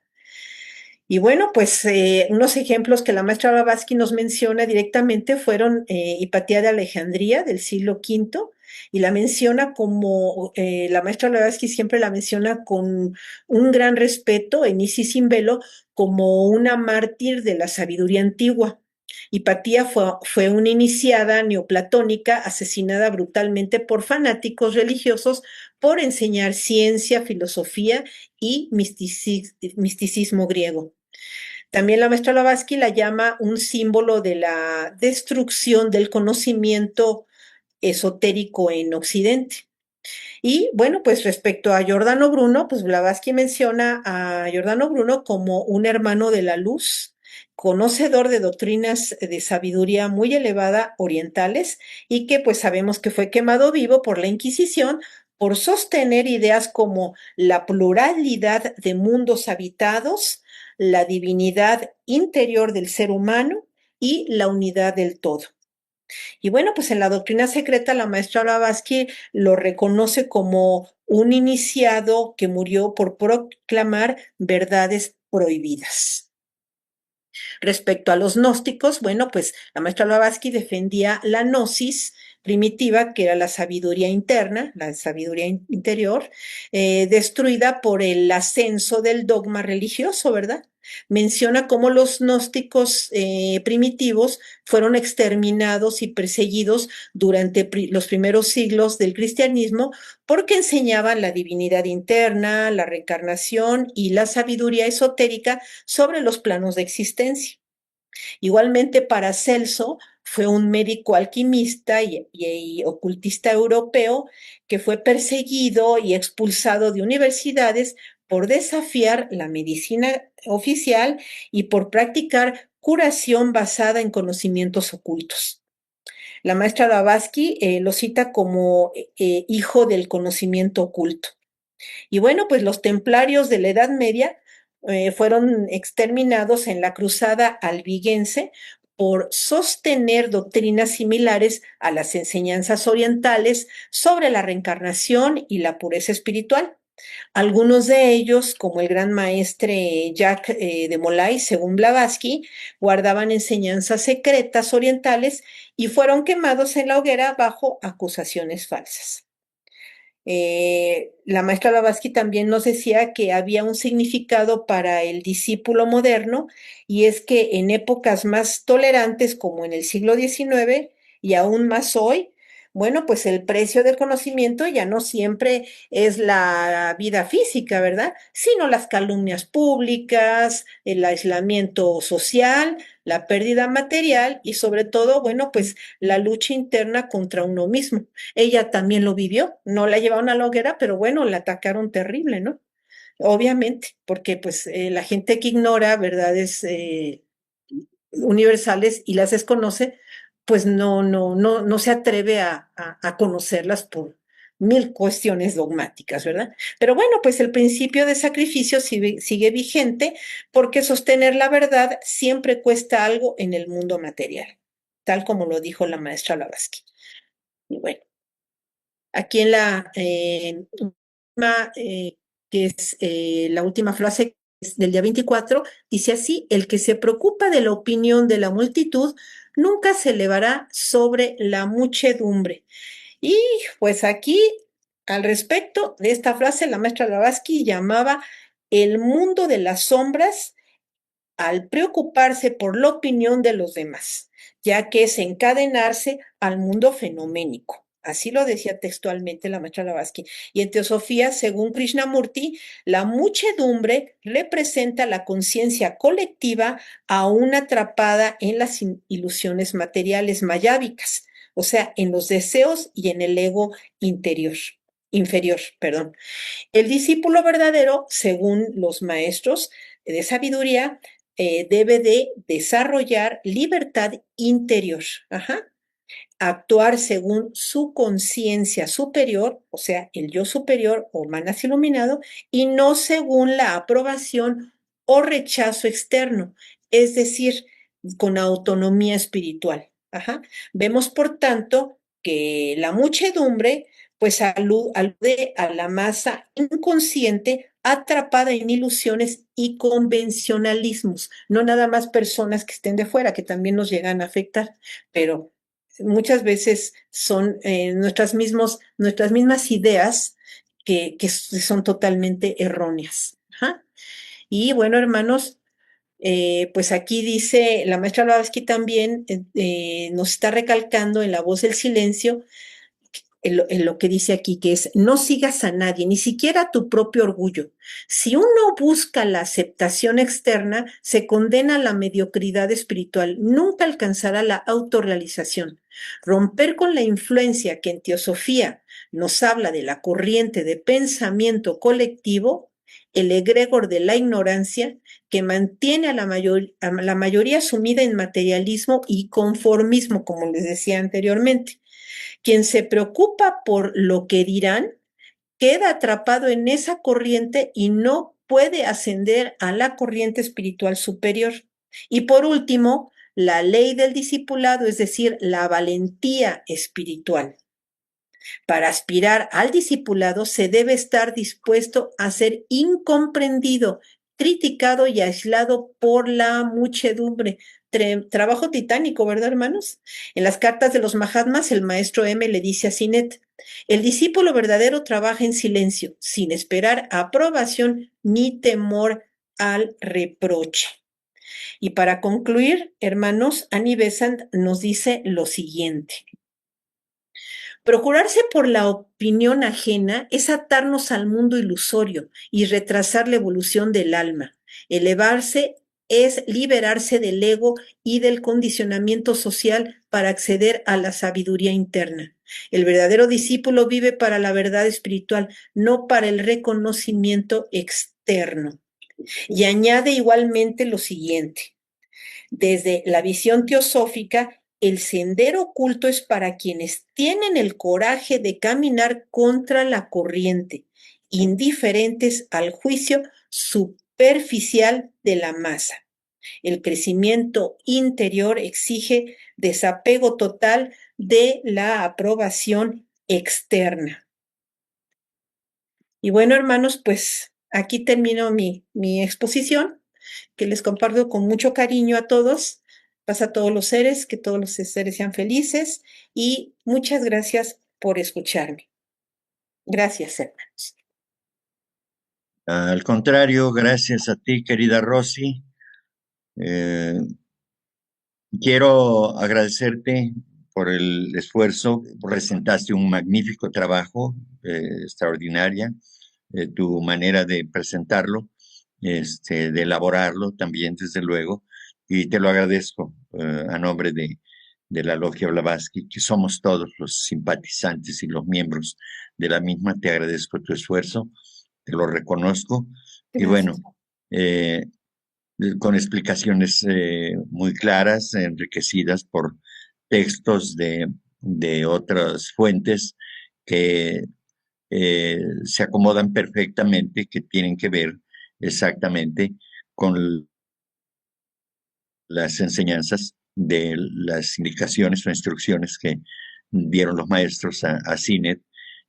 S2: Y bueno, pues unos ejemplos que la maestra Blavatsky nos menciona directamente fueron Hipatía de Alejandría del siglo V, y la menciona como, la maestra Blavatsky siempre la menciona con un gran respeto en Isis sin velo como una mártir de la sabiduría antigua. Hipatía fue una iniciada neoplatónica asesinada brutalmente por fanáticos religiosos por enseñar ciencia, filosofía y misticismo griego. También la maestra Blavatsky la llama un símbolo de la destrucción del conocimiento esotérico en Occidente. Y bueno, pues respecto a Giordano Bruno, pues Blavatsky menciona a Giordano Bruno como un hermano de la luz, conocedor de doctrinas de sabiduría muy elevada orientales y que pues sabemos que fue quemado vivo por la Inquisición por sostener ideas como la pluralidad de mundos habitados, la divinidad interior del ser humano y la unidad del todo. Y bueno, pues en la doctrina secreta la maestra Blavatsky lo reconoce como un iniciado que murió por proclamar verdades prohibidas. Respecto a los gnósticos, bueno, pues la maestra Blavatsky defendía la gnosis primitiva, que era la sabiduría interna, la sabiduría interior, destruida por el ascenso del dogma religioso, ¿verdad? Menciona cómo los gnósticos primitivos fueron exterminados y perseguidos durante los primeros siglos del cristianismo porque enseñaban la divinidad interna, la reencarnación y la sabiduría esotérica sobre los planos de existencia. Igualmente, Paracelso fue un médico alquimista y ocultista europeo que fue perseguido y expulsado de universidades por desafiar la medicina oficial y por practicar curación basada en conocimientos ocultos. La maestra Blavatsky lo cita como hijo del conocimiento oculto. Y bueno, pues los templarios de la Edad Media fueron exterminados en la cruzada albigense por sostener doctrinas similares a las enseñanzas orientales sobre la reencarnación y la pureza espiritual. Algunos de ellos, como el gran maestre Jacques de Molay, según Blavatsky, guardaban enseñanzas secretas orientales y fueron quemados en la hoguera bajo acusaciones falsas. La maestra Blavatsky también nos decía que había un significado para el discípulo moderno, y es que en épocas más tolerantes como en el siglo XIX y aún más hoy, bueno, pues el precio del conocimiento ya no siempre es la vida física, ¿verdad? Sino las calumnias públicas, el aislamiento social, la pérdida material y sobre todo, bueno, pues la lucha interna contra uno mismo. Ella también lo vivió, no la llevaron a la hoguera, pero bueno, la atacaron terrible, ¿no? Obviamente, porque pues la gente que ignora verdades universales y las desconoce, pues no se atreve a conocerlas por mil cuestiones dogmáticas, ¿verdad? Pero bueno, pues el principio de sacrificio sigue vigente porque sostener la verdad siempre cuesta algo en el mundo material, tal como lo dijo la maestra Blavatsky. Y bueno, aquí en la última, que es la última frase del día 24, dice así: el que se preocupa de la opinión de la multitud nunca se elevará sobre la muchedumbre. Y pues aquí, al respecto de esta frase, la maestra Blavatsky llamaba el mundo de las sombras al preocuparse por la opinión de los demás, ya que es encadenarse al mundo fenoménico. Así lo decía textualmente la maestra Blavatsky. Y en Teosofía, según Krishnamurti, la muchedumbre representa la conciencia colectiva aún atrapada en las ilusiones materiales mayávicas, o sea, en los deseos y en el ego inferior, perdón. El discípulo verdadero, según los maestros de sabiduría, debe de desarrollar libertad interior, ajá, actuar según su conciencia superior, o sea, el yo superior o manas iluminado, y no según la aprobación o rechazo externo, es decir, con autonomía espiritual. Ajá. Vemos, por tanto, que la muchedumbre pues alude a la masa inconsciente atrapada en ilusiones y convencionalismos, no nada más personas que estén de fuera, que también nos llegan a afectar, pero muchas veces son nuestras mismas ideas que son totalmente erróneas. Ajá. Y bueno, hermanos, pues aquí dice la maestra Blavatsky también, nos está recalcando en La Voz del Silencio, en lo que dice aquí, que es: no sigas a nadie, ni siquiera a tu propio orgullo. Si uno busca la aceptación externa, se condena a la mediocridad espiritual, nunca alcanzará la autorrealización. Romper con la influencia que en Teosofía nos habla de la corriente de pensamiento colectivo, el egregor de la ignorancia, que mantiene a la mayoría sumida en materialismo y conformismo, como les decía anteriormente. Quien se preocupa por lo que dirán queda atrapado en esa corriente y no puede ascender a la corriente espiritual superior. Y por último, la ley del discipulado, es decir, la valentía espiritual. Para aspirar al discipulado se debe estar dispuesto a ser incomprendido, criticado y aislado por la muchedumbre. Trabajo titánico, ¿verdad, hermanos? En las cartas de los Mahatmas, el maestro M le dice a Sinet, el discípulo verdadero trabaja en silencio, sin esperar aprobación ni temor al reproche. Y para concluir, hermanos, Annie Besant nos dice lo siguiente. Procurarse por la opinión ajena es atarnos al mundo ilusorio y retrasar la evolución del alma. Elevarse es liberarse del ego y del condicionamiento social para acceder a la sabiduría interna. El verdadero discípulo vive para la verdad espiritual, no para el reconocimiento externo. Y añade igualmente lo siguiente. Desde la visión teosófica, el sendero oculto es para quienes tienen el coraje de caminar contra la corriente, indiferentes al juicio superficial de la masa. El crecimiento interior exige desapego total de la aprobación externa. Y bueno, hermanos, pues aquí termino mi exposición, que les comparto con mucho cariño a todos. Paz a todos los seres, que todos los seres sean felices y muchas gracias por escucharme. Gracias, hermanos.
S1: Al contrario, gracias a ti, querida Rosy. Quiero agradecerte por el esfuerzo. Presentaste un magnífico trabajo, extraordinaria, tu manera de presentarlo, de elaborarlo también, desde luego, y te lo agradezco a nombre de la Logia Blavatsky, que somos todos los simpatizantes y los miembros de la misma. Te agradezco tu esfuerzo, te lo reconozco, y bueno,
S2: Gracias.
S1: Con explicaciones muy claras, enriquecidas por textos de otras fuentes que se acomodan perfectamente, que tienen que ver exactamente con las enseñanzas de las indicaciones o instrucciones que dieron los maestros a Sinet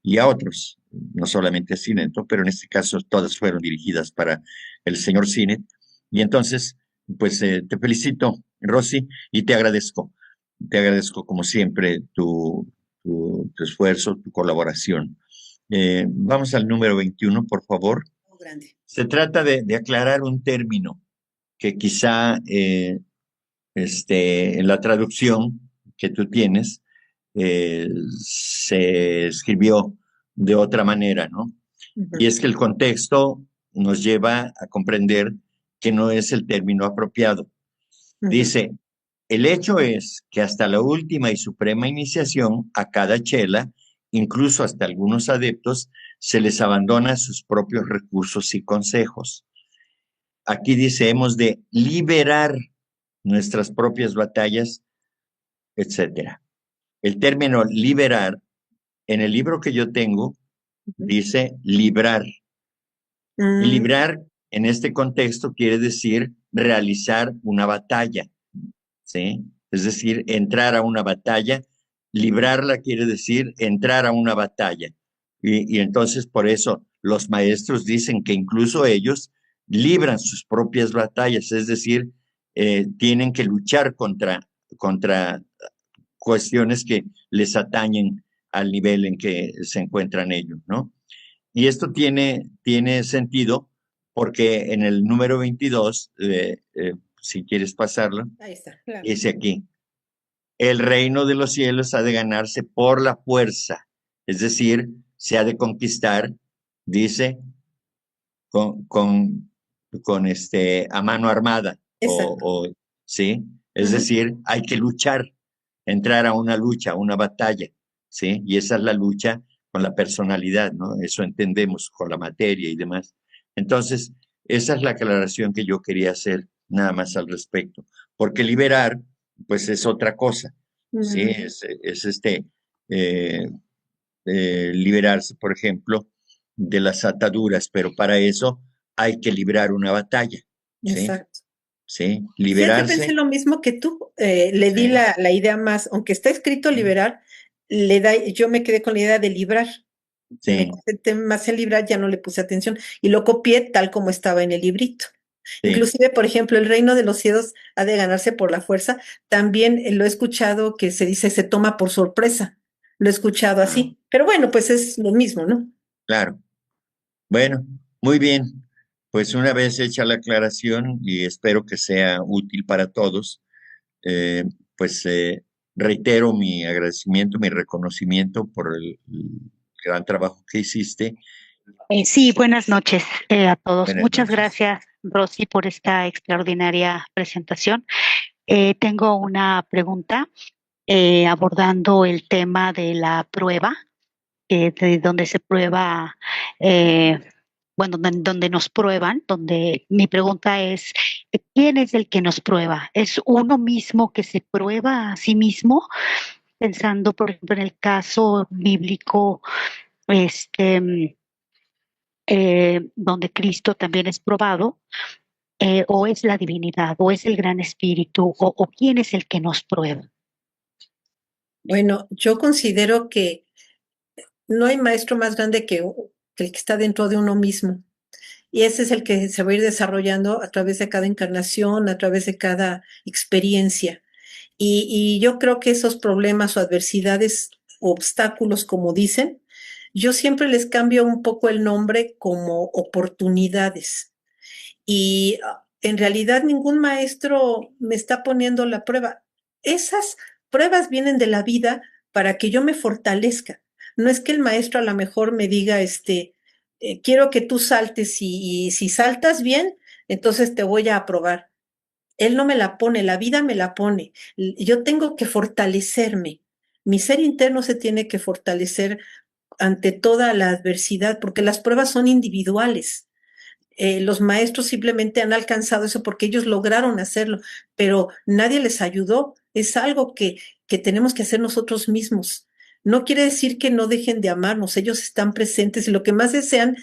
S1: y a otros, no solamente a Sinet, ¿no? Pero en este caso todas fueron dirigidas para el señor Sinet. Y entonces, pues te felicito, Rosy, y te agradezco. Te agradezco, como siempre, tu esfuerzo, tu colaboración. Vamos al número 21, por favor.
S2: Grande.
S1: Se trata de aclarar un término que quizá en la traducción que tú tienes se escribió de otra manera, ¿no? Y es que el contexto nos lleva a comprender que no es el término apropiado. Dice, el hecho es que hasta la última y suprema iniciación, a cada chela, incluso hasta algunos adeptos, se les abandona sus propios recursos y consejos. Aquí dice, hemos de liberar nuestras propias batallas, etcétera. El término liberar, en el libro que yo tengo, dice librar. Y librar en este contexto quiere decir realizar una batalla, ¿sí? Es decir, entrar a una batalla. Librarla quiere decir entrar a una batalla. Y entonces por eso los maestros dicen que incluso ellos libran sus propias batallas, es decir, tienen que luchar contra cuestiones que les atañen al nivel en que se encuentran ellos, ¿no? Y esto tiene sentido porque en el número 22, si quieres pasarlo,
S2: Ahí está, claro.
S1: dice aquí, el reino de los cielos ha de ganarse por la fuerza, es decir, se ha de conquistar, dice, a mano armada, ¿sí? Es decir, hay que luchar, entrar a una lucha, a una batalla, ¿sí? Y esa es la lucha con la personalidad, ¿no? Eso entendemos, con la materia y demás. Entonces, esa es la aclaración que yo quería hacer nada más al respecto, porque liberar, pues es otra cosa, ¿sí? Es liberarse, por ejemplo, de las ataduras, pero para eso hay que librar una batalla, ¿sí?
S2: Exacto.
S1: ¿Sí?
S2: Fíjate, pensé
S1: Liberarse,
S2: lo mismo que tú. Le di
S1: sí,
S2: la idea más, aunque está escrito
S1: sí,
S2: liberar, yo me quedé con la idea de librar. Me
S1: sí,
S2: concentré más en librar, ya no le puse atención y lo copié tal como estaba en el librito.
S1: sí.
S2: Inclusive, por ejemplo, el reino de los cielos ha de ganarse por la fuerza. También lo he escuchado que se dice se toma por sorpresa. Lo he escuchado
S1: Ah,
S2: así. Pero bueno, pues es lo mismo, ¿no?
S1: claro. Bueno, muy bien. Pues una vez hecha la aclaración y espero que sea útil para todos, eh, pues reitero mi agradecimiento, mi reconocimiento por el gran trabajo que hiciste.
S3: Sí, buenas noches a todos.
S1: Buenas
S3: Muchas
S1: noches.
S3: gracias, Rosy, por esta extraordinaria presentación. Tengo una pregunta abordando el tema de la prueba, de donde se prueba, eh, bueno, donde nos prueban, donde mi pregunta es, ¿quién es el que nos prueba? ¿Es uno mismo que se prueba a sí mismo? Pensando, por ejemplo, en el caso bíblico, este donde Cristo también es probado, o es la divinidad, o es el gran espíritu, o quién es el que nos prueba.
S2: Bueno, yo considero que no hay maestro más grande que el que está dentro de uno mismo. Y ese es el que se va a ir desarrollando a través de cada encarnación, a través de cada experiencia. Y yo creo que esos problemas o adversidades, obstáculos, como dicen, yo siempre les cambio un poco el nombre como oportunidades. Y en realidad ningún maestro me está poniendo la prueba. Esas pruebas vienen de la vida para que yo me fortalezca. No es que el maestro a lo mejor me diga, quiero que tú saltes y si saltas bien, entonces te voy a aprobar. Él no me la pone, la vida me la pone. Yo tengo que fortalecerme. Mi ser interno se tiene que fortalecer ante toda la adversidad, porque las pruebas son individuales. Los maestros simplemente han alcanzado eso porque ellos lograron hacerlo, pero nadie les ayudó. Es algo que tenemos que hacer nosotros mismos. No quiere decir que no dejen de amarnos, ellos están presentes y lo que más desean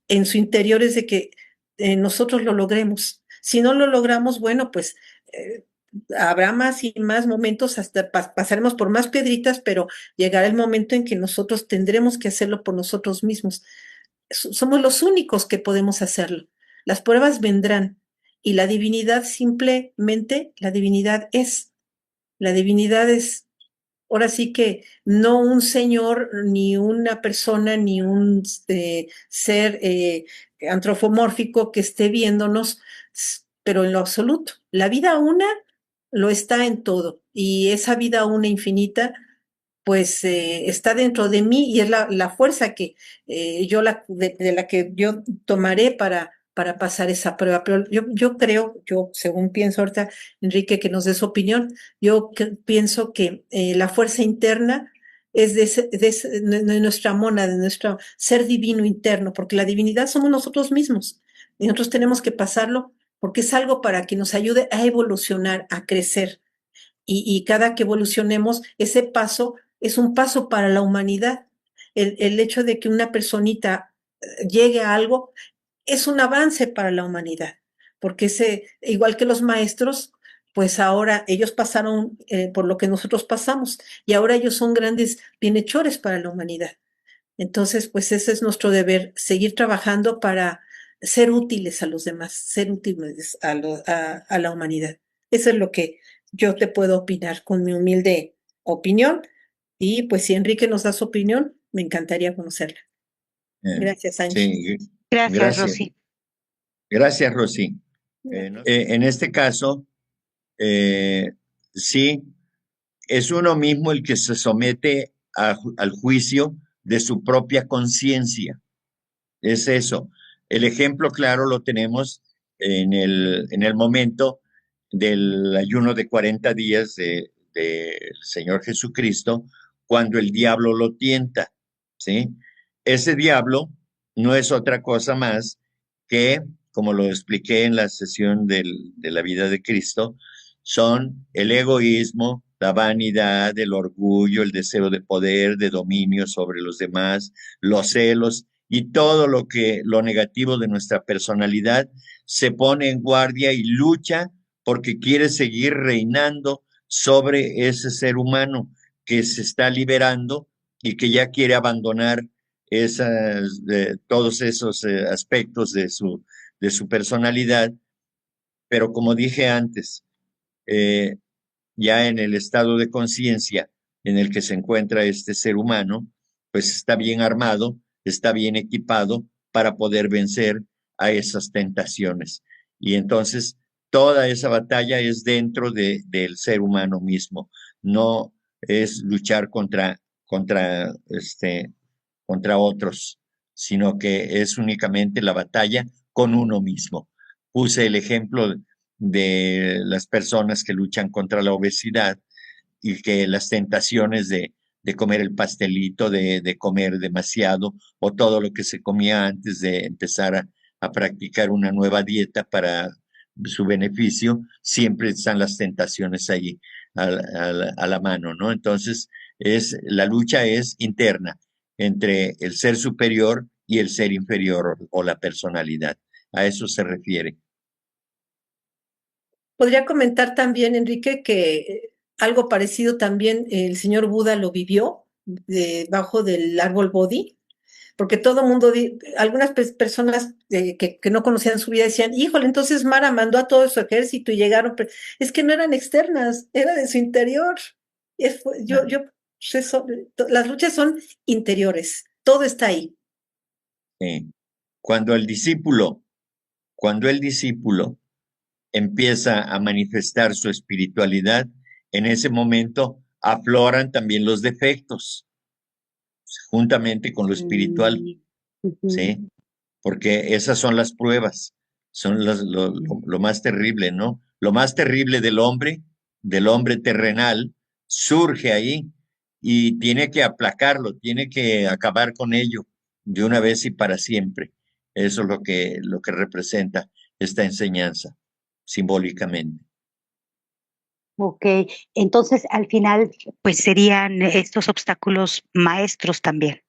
S2: en su interior es de que nosotros lo logremos. Si no lo logramos, bueno, pues eh, habrá más y más momentos, hasta pasaremos por más piedritas, pero llegará el momento en que nosotros tendremos que hacerlo por nosotros mismos. Somos los únicos que podemos hacerlo. Las pruebas vendrán y la divinidad simplemente, la divinidad es ahora sí que no un señor, ni una persona, ni un ser antropomórfico que esté viéndonos, pero en lo absoluto. La vida una lo está en todo y esa vida una infinita pues está dentro de mí y es la fuerza que de la que yo tomaré para pasar esa prueba. Pero yo creo, yo según pienso ahorita, Enrique, que nos des opinión, pienso que la fuerza interna es de nuestra mona, de nuestro ser divino interno, porque la divinidad somos nosotros mismos y nosotros tenemos que pasarlo porque es algo para que nos ayude a evolucionar, a crecer y cada que evolucionemos, ese paso es un paso para la humanidad. El hecho de que una personita llegue a algo es un avance para la humanidad, porque igual que los maestros, pues ahora ellos pasaron por lo que nosotros pasamos y ahora ellos son grandes bienhechores para la humanidad. Entonces, pues ese es nuestro deber, seguir trabajando para ser útiles a los demás, ser útiles a la humanidad. Eso es lo que yo te puedo opinar con mi humilde opinión. Y pues si Enrique nos da su opinión, me encantaría conocerla.
S1: Eh,
S2: Gracias, Angie.
S1: sí,
S3: Gracias,
S1: gracias.
S3: Rosy.
S1: Gracias, Rosy. En este caso, eh, sí, es uno mismo el que se somete al juicio de su propia conciencia. Es eso. El ejemplo claro lo tenemos en el momento del ayuno de 40 días del Señor Jesucristo, cuando el diablo lo tienta, ¿sí? Ese diablo no es otra cosa más que, como lo expliqué en la sesión de la vida de Cristo, son el egoísmo, la vanidad, el orgullo, el deseo de poder, de dominio sobre los demás, los celos y todo lo negativo de nuestra personalidad se pone en guardia y lucha porque quiere seguir reinando sobre ese ser humano que se está liberando y que ya quiere abandonar todos esos aspectos de su personalidad. Pero como dije antes, eh, ya en el estado de conciencia en el que se encuentra este ser humano, pues está bien armado, está bien equipado para poder vencer a esas tentaciones. Y entonces toda esa batalla es dentro del ser humano mismo, no es luchar contra otros, sino que es únicamente la batalla con uno mismo. Puse el ejemplo de las personas que luchan contra la obesidad y que las tentaciones de comer el pastelito, de comer demasiado o todo lo que se comía antes de empezar a practicar una nueva dieta para su beneficio, siempre están las tentaciones ahí a la mano, ¿no? Entonces, la lucha es interna entre el ser superior y el ser inferior o la personalidad. A eso se refiere.
S2: Podría comentar también, Enrique, que algo parecido también el señor Buda lo vivió debajo del árbol Bodhi, porque todo mundo, algunas personas que no conocían su vida decían, híjole, entonces Mara mandó a todo su ejército y llegaron, pero es que no eran externas, era de su interior. Las luchas son interiores, todo está ahí.
S1: Cuando el discípulo empieza a manifestar su espiritualidad, en ese momento afloran también los defectos, juntamente con lo espiritual, ¿sí? Porque esas son las pruebas, son lo más terrible, ¿no? Lo más terrible del hombre terrenal, surge ahí y tiene que aplacarlo, tiene que acabar con ello de una vez y para siempre. Eso es lo que representa esta enseñanza simbólicamente.
S3: Ok, entonces al final, pues serían estos obstáculos maestros también.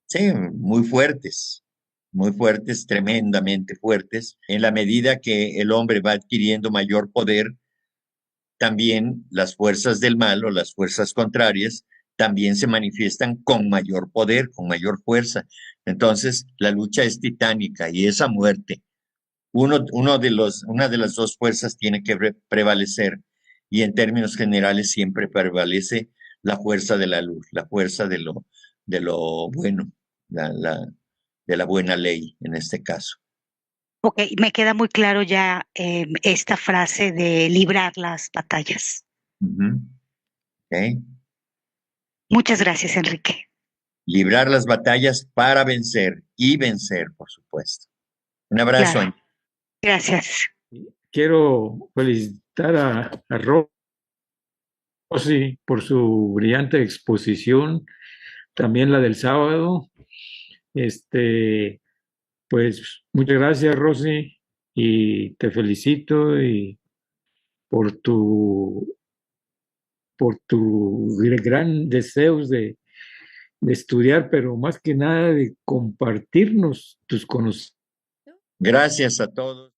S1: Sí, muy fuertes, tremendamente fuertes. En la medida que el hombre va adquiriendo mayor poder, también las fuerzas del mal o las fuerzas contrarias también se manifiestan con mayor poder, con mayor fuerza. Entonces, la lucha es titánica y esa muerte. Una de las dos fuerzas tiene que prevalecer y en términos generales siempre prevalece la fuerza de la luz, la fuerza de lo bueno, de la buena ley en este caso.
S3: Ok, me queda muy claro ya esta frase de librar las batallas.
S1: ¿Okay?
S3: Muchas gracias, Enrique.
S1: Librar las batallas para vencer y vencer, por supuesto. Un abrazo.
S3: Claro. Gracias.
S4: Quiero felicitar a Rosy por su brillante exposición, también la del sábado. Pues muchas gracias, Rosy, y te felicito y por tu gran deseos de estudiar, pero más que nada de compartirnos tus conocimientos.
S1: Gracias a todos.